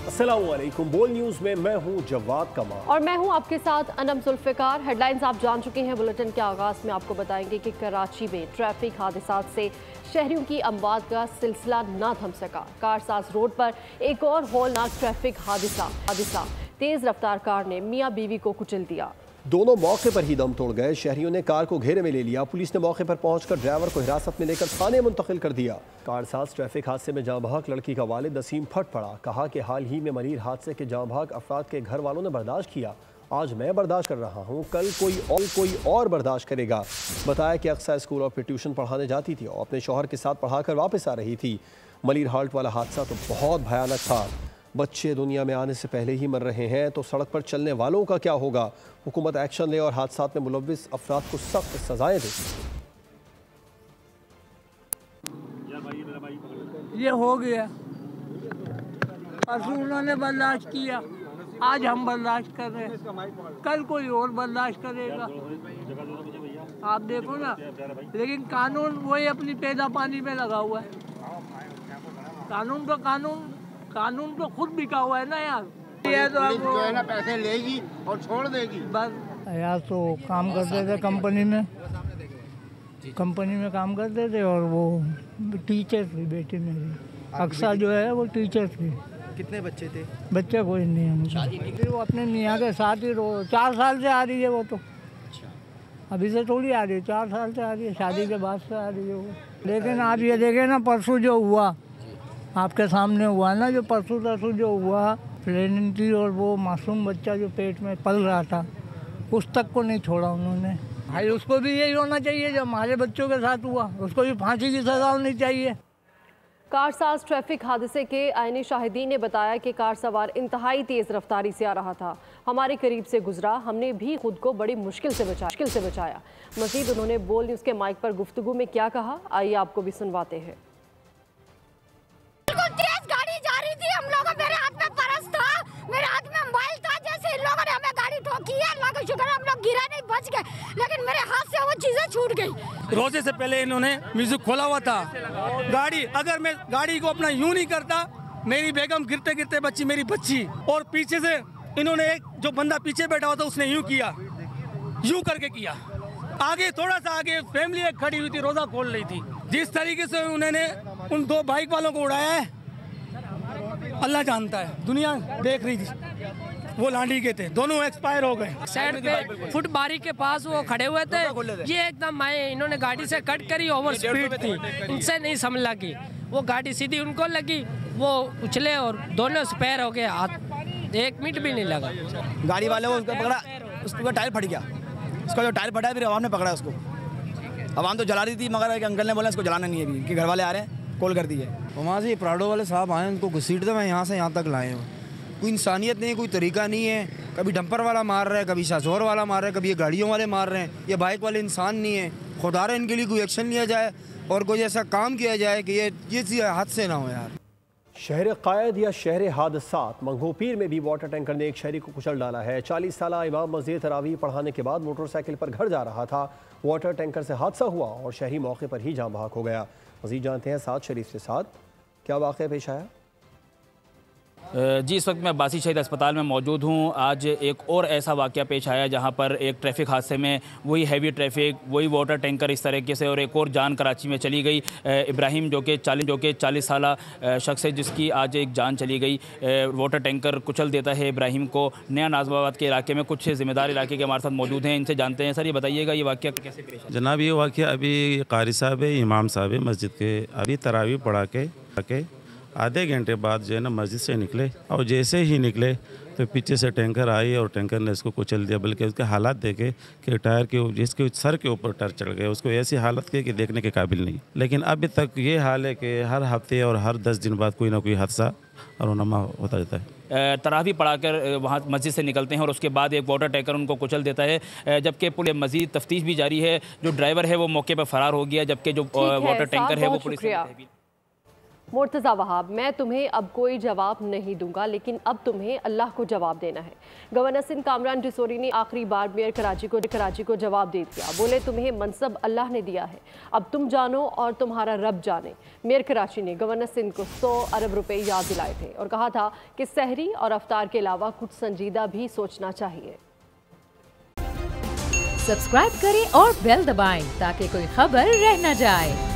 अस्सलामुअलैकुम। बोल न्यूज़ में मैं हूं जवाद कमाल और मैं हूं आपके साथ अनम जुल्फ़िकार। हेडलाइंस आप जान चुके हैं। बुलेटिन के आगाज़ में आपको बताएंगे कि कराची में ट्रैफिक हादसात से शहरियों की अमवात का सिलसिला ना थम सका। कारसाज रोड पर एक और हौलनाक ट्रैफिक हादसा तेज़ रफ्तार कार ने मियाँ बीवी को कुचल दिया। दोनों मौके पर ही दम तोड़ गए। शहरियों ने कार को घेरे में ले लिया। पुलिस ने मौके पर पहुंचकर ड्राइवर को हिरासत में लेकर थाने मुंतकिल कर दिया। कारसाज ट्रैफिक हादसे में जाँ बहक लड़की का वालिद नसीम फट पड़ा। कहा कि हाल ही में मरीर हादसे के जाँ बहक अफराद के घर वालों ने बर्दाश्त किया। आज मैं बर्दाश्त कर रहा हूँ, कल कोई और बर्दाश्त करेगा। बताया कि अक्सर स्कूल और फिर ट्यूशन पढ़ाने जाती थी और अपने शौहर के साथ पढ़ाकर वापस आ रही थी। मलीर हाल्ट वाला हादसा तो बहुत भयानक था। बच्चे दुनिया में आने से पहले ही मर रहे हैं तो सड़क पर चलने वालों का क्या होगा। हुकूमत एक्शन ले और हादसात में मुलव्विस अफराद को सख्त सजाएं दे। ये हो गया, परसों उन्होंने बर्दाश्त किया, आज हम बर्दाश्त कर रहे हैं, कल कोई और बर्दाश्त करेगा। आप देखो ना, लेकिन कानून वही अपनी पैदा पानी में लगा हुआ है। कानून तो खुद बिका हुआ है ना यार। ये तो जो है ना पैसे लेगी और छोड़ देगी बस। यार तो काम करते थे कंपनी में काम करते थे और वो टीचर थी बेटी मेरी। अक्सर जो है वो टीचर थी। कितने बच्चे थे? बच्चे कोई नहीं है। फिर वो अपने मियाँ के साथ ही 4 साल से आ रही है वो तो। अभी से थोड़ी आ रही है, 4 साल से आ रही है, शादी के बाद से आ रही है वो। लेकिन आप ये देखें ना, परसों जो हुआ आपके सामने हुआ ना, जो परसों जो हुआ, प्रेगनेंट थी और वो मासूम बच्चा जो पेट में पल रहा था, उस तक को नहीं छोड़ा उन्होंने। भाई उसको भी यही होना चाहिए जो हमारे बच्चों के साथ हुआ, उसको भी फांसी की सजा होनी चाहिए। कारसाज ट्रैफिक हादसे के आईनी शाहिदीन ने बताया कि कार सवार इंतहाई तेज़ रफ्तारी से आ रहा था। हमारे करीब से गुजरा, हमने भी खुद को बड़ी मुश्किल से बचाया। मजीद उन्होंने बोल न्यूज़ के माइक पर गुफ्तगू में क्या कहा, आइए आपको भी सुनवाते हैं। बिल्कुल तेज गाड़ी जा रही थी, हम लोगों, मेरे हाथ में परस था, मेरे हाथ में मोबाइल था। जैसे इन लोगों ने हमें गाड़ी ठोकी है, अल्लाह का शुक्र हम लोग गिरा नहीं, बच गए, लेकिन मेरे हाथ से वो चीजें छूट गई। रोजे से पहले इन्होंने म्यूजिक खोला हुआ था। गाड़ी, अगर मैं गाड़ी को अपना यूं नहीं करता, मेरी बेगम गिरते गिरते बच्ची, मेरी बच्ची। और पीछे से इन्होंने एक जो बंदा पीछे बैठा हुआ था उसने यूं किया, यूं करके किया। आगे थोड़ा सा आगे फैमिली एक खड़ी हुई थी, रोजा खोल रही थी। जिस तरीके से उन्होंने उन 2 बाइक वालों को उड़ाया है, अल्लाह जानता है, दुनिया देख रही थी। वो लांडी के थे, दोनों एक्सपायर हो गए। साइड पे फुटबारी के पास वो खड़े हुए थे, ये एकदम आए, इन्होंने गाड़ी से कट करी, ओवर स्पीड थी, इनसे नहीं समझ लगी, वो गाड़ी सीधी उनको लगी, वो उछले और दोनों स्पेयर हो गए, हाथ 1 मिनट भी नहीं लगा। गाड़ी वाले को पकड़ा, उसका टायर फट गया, उसका जो टायर फटा है, फिर आवाम ने पकड़ा उसको। आवाम तो जला रही थी, मगर एक अंकल ने बोला इसको जलाना नहीं है अभी, कि घर वाले आ रहे हैं, कॉल कर दी है। वहाँ से प्राडो वाले साहब आए, उनको घसीटते मैं यहाँ से यहाँ तक लाए हूँ। कोई इंसानियत नहीं, कोई तरीका नहीं है। कभी डंपर वाला मार रहा है, कभी शाजोर वाला मार रहा है, कभी ये गाड़ियों वाले मार रहे हैं। ये बाइक वाले इंसान नहीं है। खुदा रहा इनके लिए कोई एक्शन लिया जाए और कोई ऐसा काम किया जाए कि ये चीज़ हादसे ना हो यार। शहर कायद या शहर हादसात, मंगोपीर में भी वाटर टैंकर ने एक शहरी को कुचल डाला है। 40 साला इमाम मस्जिद तरावी पढ़ाने के बाद मोटरसाइकिल पर घर जा रहा था। वाटर टैंकर से हादसा हुआ और शहरी मौके पर ही जाँ बहक हो गया। मजीद जानते हैं साद शरीफ से। साथ क्या वाक़या पेश आया? जी, इस वक्त मैं अब्बासी शहीद अस्पताल में मौजूद हूँ। आज एक और ऐसा वाक़या पेश आया जहाँ पर एक ट्रैफिक हादसे में वही हैवी ट्रैफिक, वही वाटर टैंकर इस तरीके से, और एक और जान कराची में चली गई। इब्राहिम जो कि 40 साला शख्स है, जिसकी आज एक जान चली गई। वाटर टैंकर कुचल देता है इब्राहिम को। नया नाज़माबाद के इलाके में कुछ ज़िम्मेदार इलाके के हमारे साथ मौजूद हैं, इनसे जानते हैं। सर, ये बताइएगा ये वाक़या कैसे पेश आया? जनाब, ये वाक़या अभी कारी साहब है, इमाम साहब है मस्जिद के, अभी तरावी पढ़ा के आधे घंटे बाद जो है ना मस्जिद से निकले, और जैसे ही निकले तो पीछे से टैंकर आई और टैंकर ने इसको कुचल दिया। बल्कि उसके हालात देखे कि टायर के जिसके सर के ऊपर टायर चढ़ गए, उसको ऐसी हालत की कि देखने के काबिल नहीं। लेकिन अभी तक ये हाल है कि हर हफ्ते और हर 10 दिन बाद कोई ना कोई हादसा और नमा होता रहता है। तरावी पढ़ाकर वहाँ मस्जिद से निकलते हैं और उसके बाद एक वाटर टैंकर उनको कुचल देता है, जबकि पुलिस मज़ीद तफ्तीश भी जारी है। जो ड्राइवर है वो मौके पर फरार हो गया, जबकि जो वाटर टैंकर है वो पुलिस मुर्तज़ा वहाब, मैं तुम्हें अब कोई जवाब नहीं दूंगा, लेकिन अब तुम्हें अल्लाह को जवाब देना है। गवर्नर सिंध कामरान डिसोरी ने आखिरी बार मेयर कराची को जवाब दे दिया। बोले तुम्हें मनसब अल्लाह ने दिया है, अब तुम जानो और तुम्हारा रब जाने। मेयर कराची ने गवर्नर सिंध को 100 अरब रुपए याद दिलाए थे और कहा था कि सहरी और अफ्तार के अलावा कुछ संजीदा भी सोचना चाहिए। सब्सक्राइब करें और बेल दबाएं ताकि कोई खबर रह न जाए।